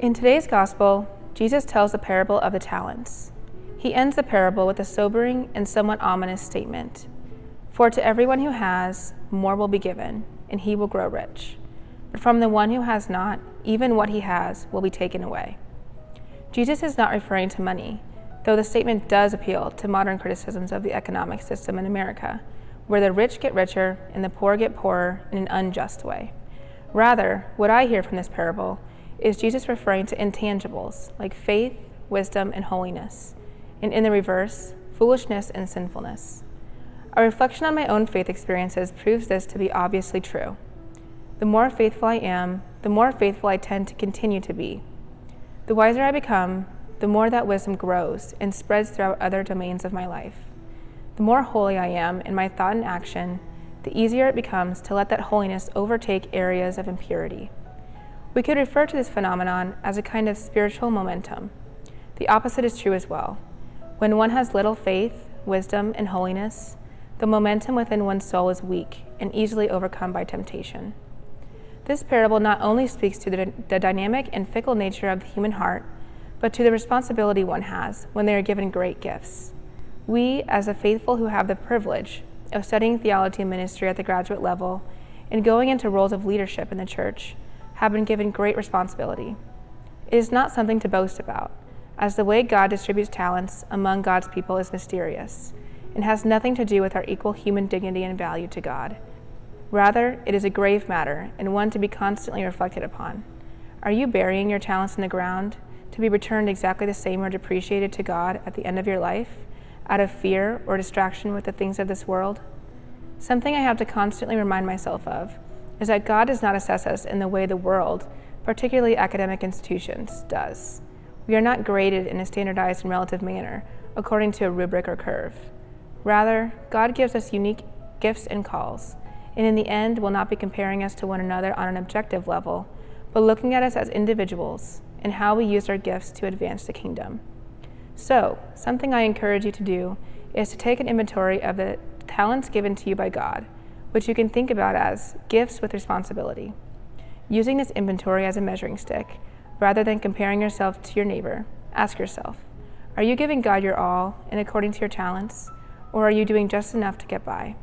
In today's gospel, Jesus tells the parable of the talents. He ends the parable with a sobering and somewhat ominous statement. For to everyone who has, more will be given, and he will grow rich. But from the one who has not, even what he has will be taken away. Jesus is not referring to money, though the statement does appeal to modern criticisms of the economic system in America, where the rich get richer and the poor get poorer in an unjust way. Rather, what I hear from this parable is Jesus referring to intangibles like faith, wisdom, and holiness, and in the reverse, foolishness and sinfulness. A reflection on my own faith experiences proves this to be obviously true. The more faithful I am, the more faithful I tend to continue to be. The wiser I become, the more that wisdom grows and spreads throughout other domains of my life. The more holy I am in my thought and action, the easier it becomes to let that holiness overtake areas of impurity. We could refer to this phenomenon as a kind of spiritual momentum. The opposite is true as well. When one has little faith, wisdom, and holiness, the momentum within one's soul is weak and easily overcome by temptation. This parable not only speaks to the dynamic and fickle nature of the human heart, but to the responsibility one has when they are given great gifts. We, as the faithful who have the privilege of studying theology and ministry at the graduate level and going into roles of leadership in the church, have been given great responsibility. It is not something to boast about, as the way God distributes talents among God's people is mysterious and has nothing to do with our equal human dignity and value to God. Rather, it is a grave matter and one to be constantly reflected upon. Are you burying your talents in the ground to be returned exactly the same or depreciated to God at the end of your life, out of fear or distraction with the things of this world? Something I have to constantly remind myself of is that God does not assess us in the way the world, particularly academic institutions, does. We are not graded in a standardized and relative manner according to a rubric or curve. Rather, God gives us unique gifts and calls, and in the end will not be comparing us to one another on an objective level, but looking at us as individuals and how we use our gifts to advance the kingdom. So, something I encourage you to do is to take an inventory of the talents given to you by God, which you can think about as gifts with responsibility. Using this inventory as a measuring stick, rather than comparing yourself to your neighbor, ask yourself, are you giving God your all and according to your talents, or are you doing just enough to get by?